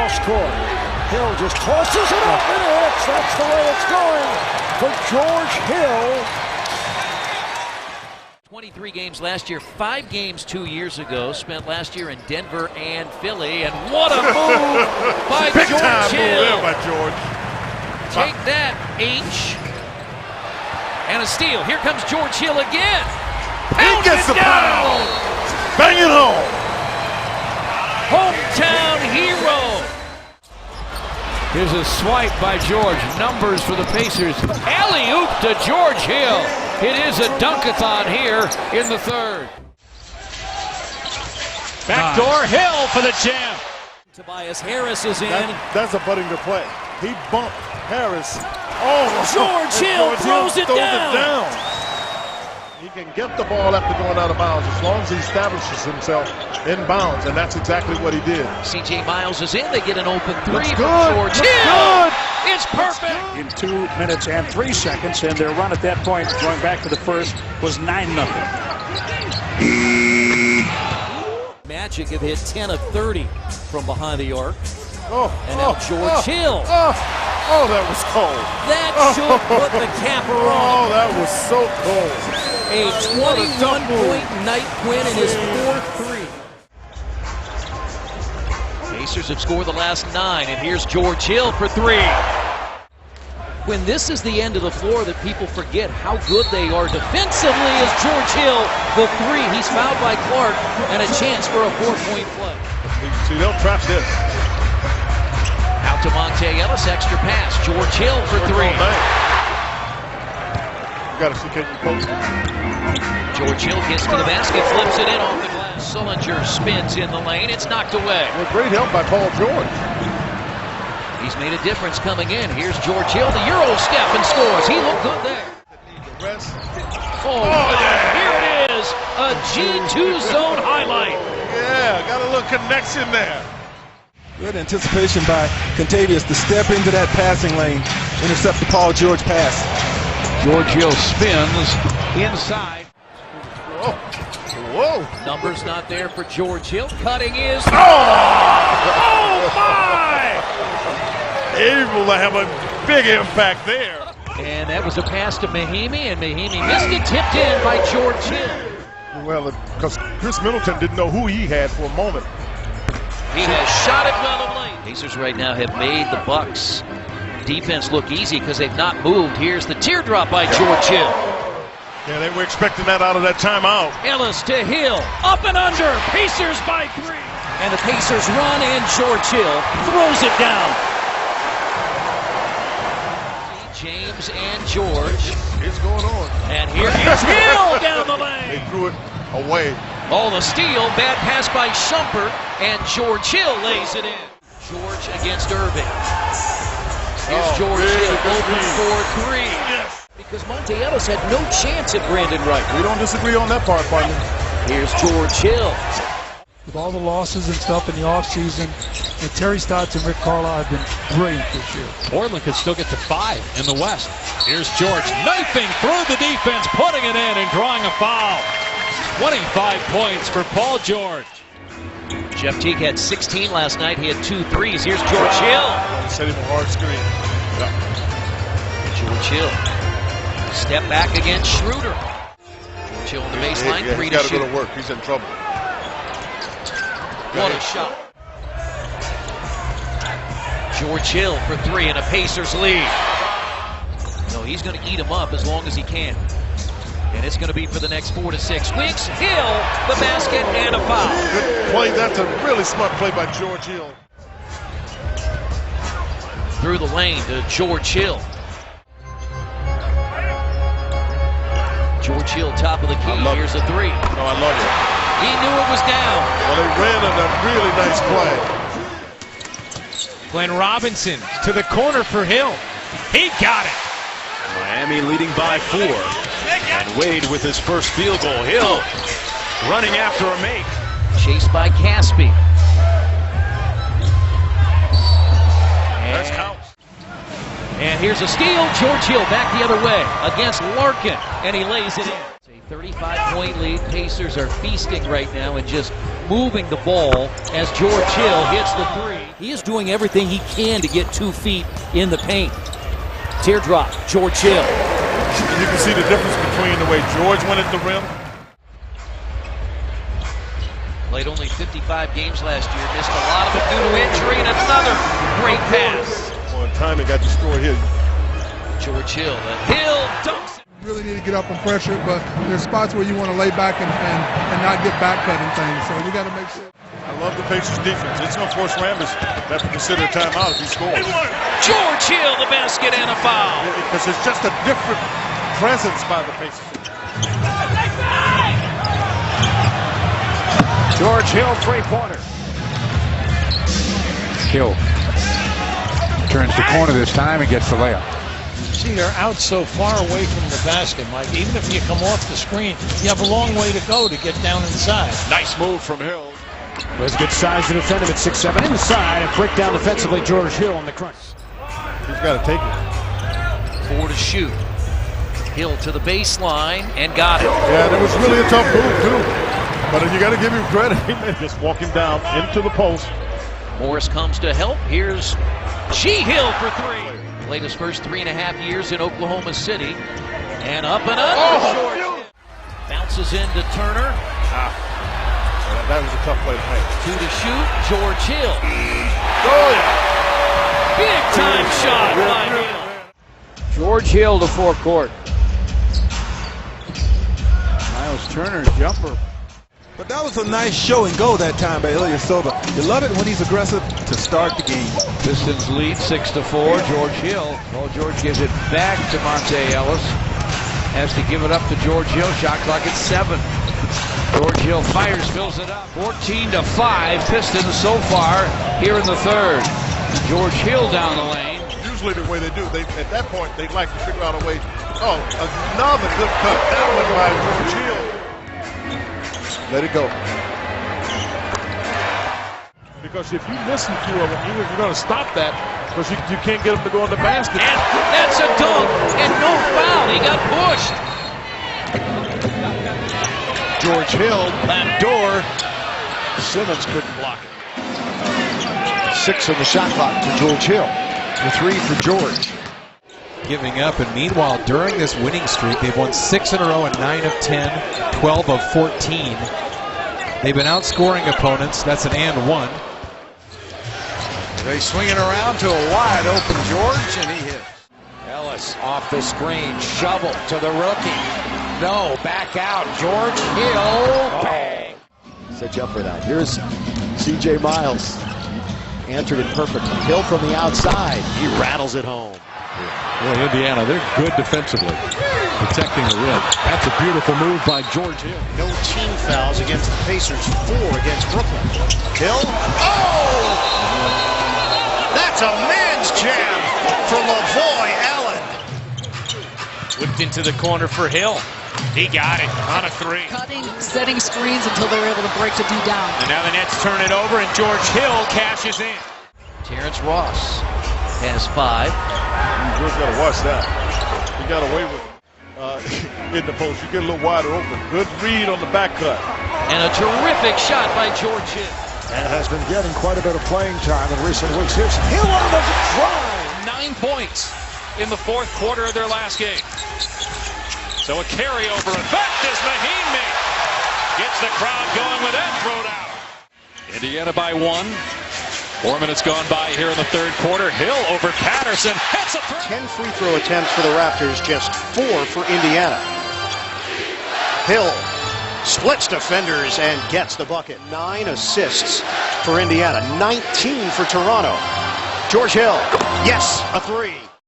cross court. Hill just tosses it up and hits. That's the way it's going for George Hill. 23 games last year, 5 games 2 years ago. Spent last year in Denver and Philly. And what a move by Big George time Hill. move there by George. Take that, H. And a steal. Here comes George Hill again. He gets the pound. Bang it home. Hometown hero. Here's a swipe by George. Numbers for the Pacers. Alley-oop to George Hill. It is a dunk-a-thon here in the third. Backdoor Hill for the jam. Tobias Harris is in. That's a butting to play. He bumped Harris. Oh, George Hill throws it down. He can get the ball after going out of bounds as long as he establishes himself in bounds, and that's exactly what he did. C.J. Miles is in. They get an open three Looks from good. George Looks Hill. good. It's perfect. In 2 minutes and 3 seconds, and their run at that point, going back to the first, was 9-0. Magic have hit 10 of 30 from behind the arc. And now George Hill. Oh, that was cold. That should put the capper on. Oh, that was so cold. A 21-point night win in his 4th 3. Pacers have scored the last 9, and here's George Hill for 3. When this is the end of the floor that people forget how good they are defensively is George Hill, the 3. He's fouled by Clark, and a chance for a 4-point play. See, they'll trap this. Out to Monte Ellis, extra pass. George Hill for 3. You got to see, can you post it? George Hill gets to the basket, flips it in off the glass. Sullinger spins in the lane. It's knocked away. Well, great help by Paul George. He's made a difference coming in. Here's George Hill, the Euro step, and scores. He looked good there. Oh, yeah. Here it is, a G2 zone highlight. Yeah, got a little connection there. Good anticipation by Contavious to step into that passing lane, intercept the Paul George pass. George Hill spins inside. Whoa. Numbers not there for George Hill. Cutting is. Oh my! Able to have a big impact there. And that was a pass to Mahimi, and Mahimi missed it, tipped in by George Hill. Well, because Chris Middleton didn't know who he had for a moment. He has shot it well of late. Pacers right now have made the Bucks defense look easy because they've not moved. Here's the teardrop by George Hill. Yeah, they were expecting that out of that timeout. Ellis to Hill, up and under, Pacers by 3. And the Pacers run, and George Hill throws it down. James and George. It's going on. And here is Hill down the lane. They threw it away. Oh, the steal, bad pass by Shumpert, and George Hill lays it in. George against Irving. Here's George Hill open for 3. Yes. Because Monte Ellis had no chance at Brandon Wright. We don't disagree on that part, partner. Here's George Hill. With all the losses and stuff in the offseason, Terry Stotts and Rick Carlisle have been brilliant this year. Portland could still get to 5 in the West. Here's George knifing through the defense, putting it in and drawing a foul. 25 points for Paul George. Jeff Teague had 16 last night. He had 2 threes. Here's George Hill. Set him a hard screen. Yeah. George Hill. Step back against Schroeder. George Hill on the baseline. 3 he's to got to shoot. go to work. He's in trouble. What a shot. George Hill for 3 and a Pacers lead. No, he's going to eat him up as long as he can. And it's going to be for the next 4 to 6 weeks. Hill, the basket, and a foul. Good play. That's a really smart play by George Hill. Through the lane to George Hill. George Hill, top of the key. Here's a 3. No, I love it. He knew it was down. Well, they ran a really nice play. Glenn Robinson to the corner for Hill. He got it. Miami leading by 4. And Wade with his first field goal. Hill running after a make. Chased by Caspi. And here's a steal. George Hill back the other way against Larkin. And he lays it in. It's a 35-point lead. Pacers are feasting right now and just moving the ball as George Hill hits the 3. He is doing everything he can to get 2 feet in the paint. Teardrop, George Hill. You can see the difference between the way George went at the rim. Played only 55 games last year, missed a lot of it due to injury, and another great pass. One time it got destroyed here. George Hill, and Hill dunks it. You really need to get up and pressure, but there's spots where you want to lay back and not get back cutting things, so you got to make sure. I love the Pacers defense. It's going to force Rambis to have to consider a timeout if he scores. George Hill, the basket and a foul. Because it's just a different presence by the Pacers. George Hill, three-pointer. Hill turns the corner this time and gets the layup. See, they're out so far away from the basket, Mike. Even if you come off the screen, you have a long way to go to get down inside. Nice move from Hill. Was good size to defend him at 6'7". Inside and break down defensively. George Hill on the crunch. He's got to take it. 4 to shoot. Hill to the baseline and got it. Yeah, that was really a tough move too. But you got to give him credit. Just walking down into the post. Morris comes to help. Here's Hill for 3. Played his first 3.5 years in Oklahoma City. And up and under. George bounces into Turner. That was a tough play to make. 2 to shoot. George Hill. Oh, yeah. Big time shot by Hill. George Hill to forecourt. Miles Turner's jumper. But that was a nice show and go that time by Ilyasova. You love it when he's aggressive to start the game. Pistons lead 6-4. George Hill. Well, George gives it back to Monte Ellis. Has to give it up to George Hill. Shot clock at 7. George Hill fires, fills it up. 14-5. Pistons so far here in the third. George Hill down the lane. Usually the way they do, at that point, they'd like to figure out a way. Oh, another good cut. That one by George Hill. Let it go. Because if you listen to him, you're going to stop that because you can't get him to go in the basket. And that's a dunk and no foul. He got pushed. George Hill, that door. Simmons couldn't block it. 6 on the shot clock to George Hill. The 3 for George. Giving up, and meanwhile during this winning streak they've won 6 in a row and 9 of 10, 12 of 14. They've been outscoring opponents. That's an and 1. They swing it around to a wide open George, and he hits. Ellis off the screen, shovel to the rookie. No, back out. George Hill. Bang. Set you up for that. Here's C.J. Miles. Answered it perfectly. Hill from the outside. He rattles it home. Well, Indiana, they're good defensively, protecting the rim. That's a beautiful move by George Hill. No team fouls against the Pacers. 4 against Brooklyn. Hill. Oh! That's a man's jam for Lavoy Allen. Whipped into the corner for Hill. He got it on a 3. Cutting, setting screens until they were able to break the D down. And now the Nets turn it over, and George Hill cashes in. Terrence Ross has 5. George got to watch that. He got away with it in the post. You get a little wider open. Good read on the back cut. And a terrific shot by George Hill. And has been getting quite a bit of playing time in recent weeks. Here's Hill on the drive. 9 points in the 4th quarter of their last game. So a carryover effect as Mahimi gets the crowd going with that thrown out. Indiana by 1. 4 minutes gone by here in the 3rd quarter. Hill over Patterson. Hits a 10 free throw attempts for the Raptors, just 4 for Indiana. Hill splits defenders and gets the bucket. 9 assists for Indiana, 19 for Toronto. George Hill, yes, a 3.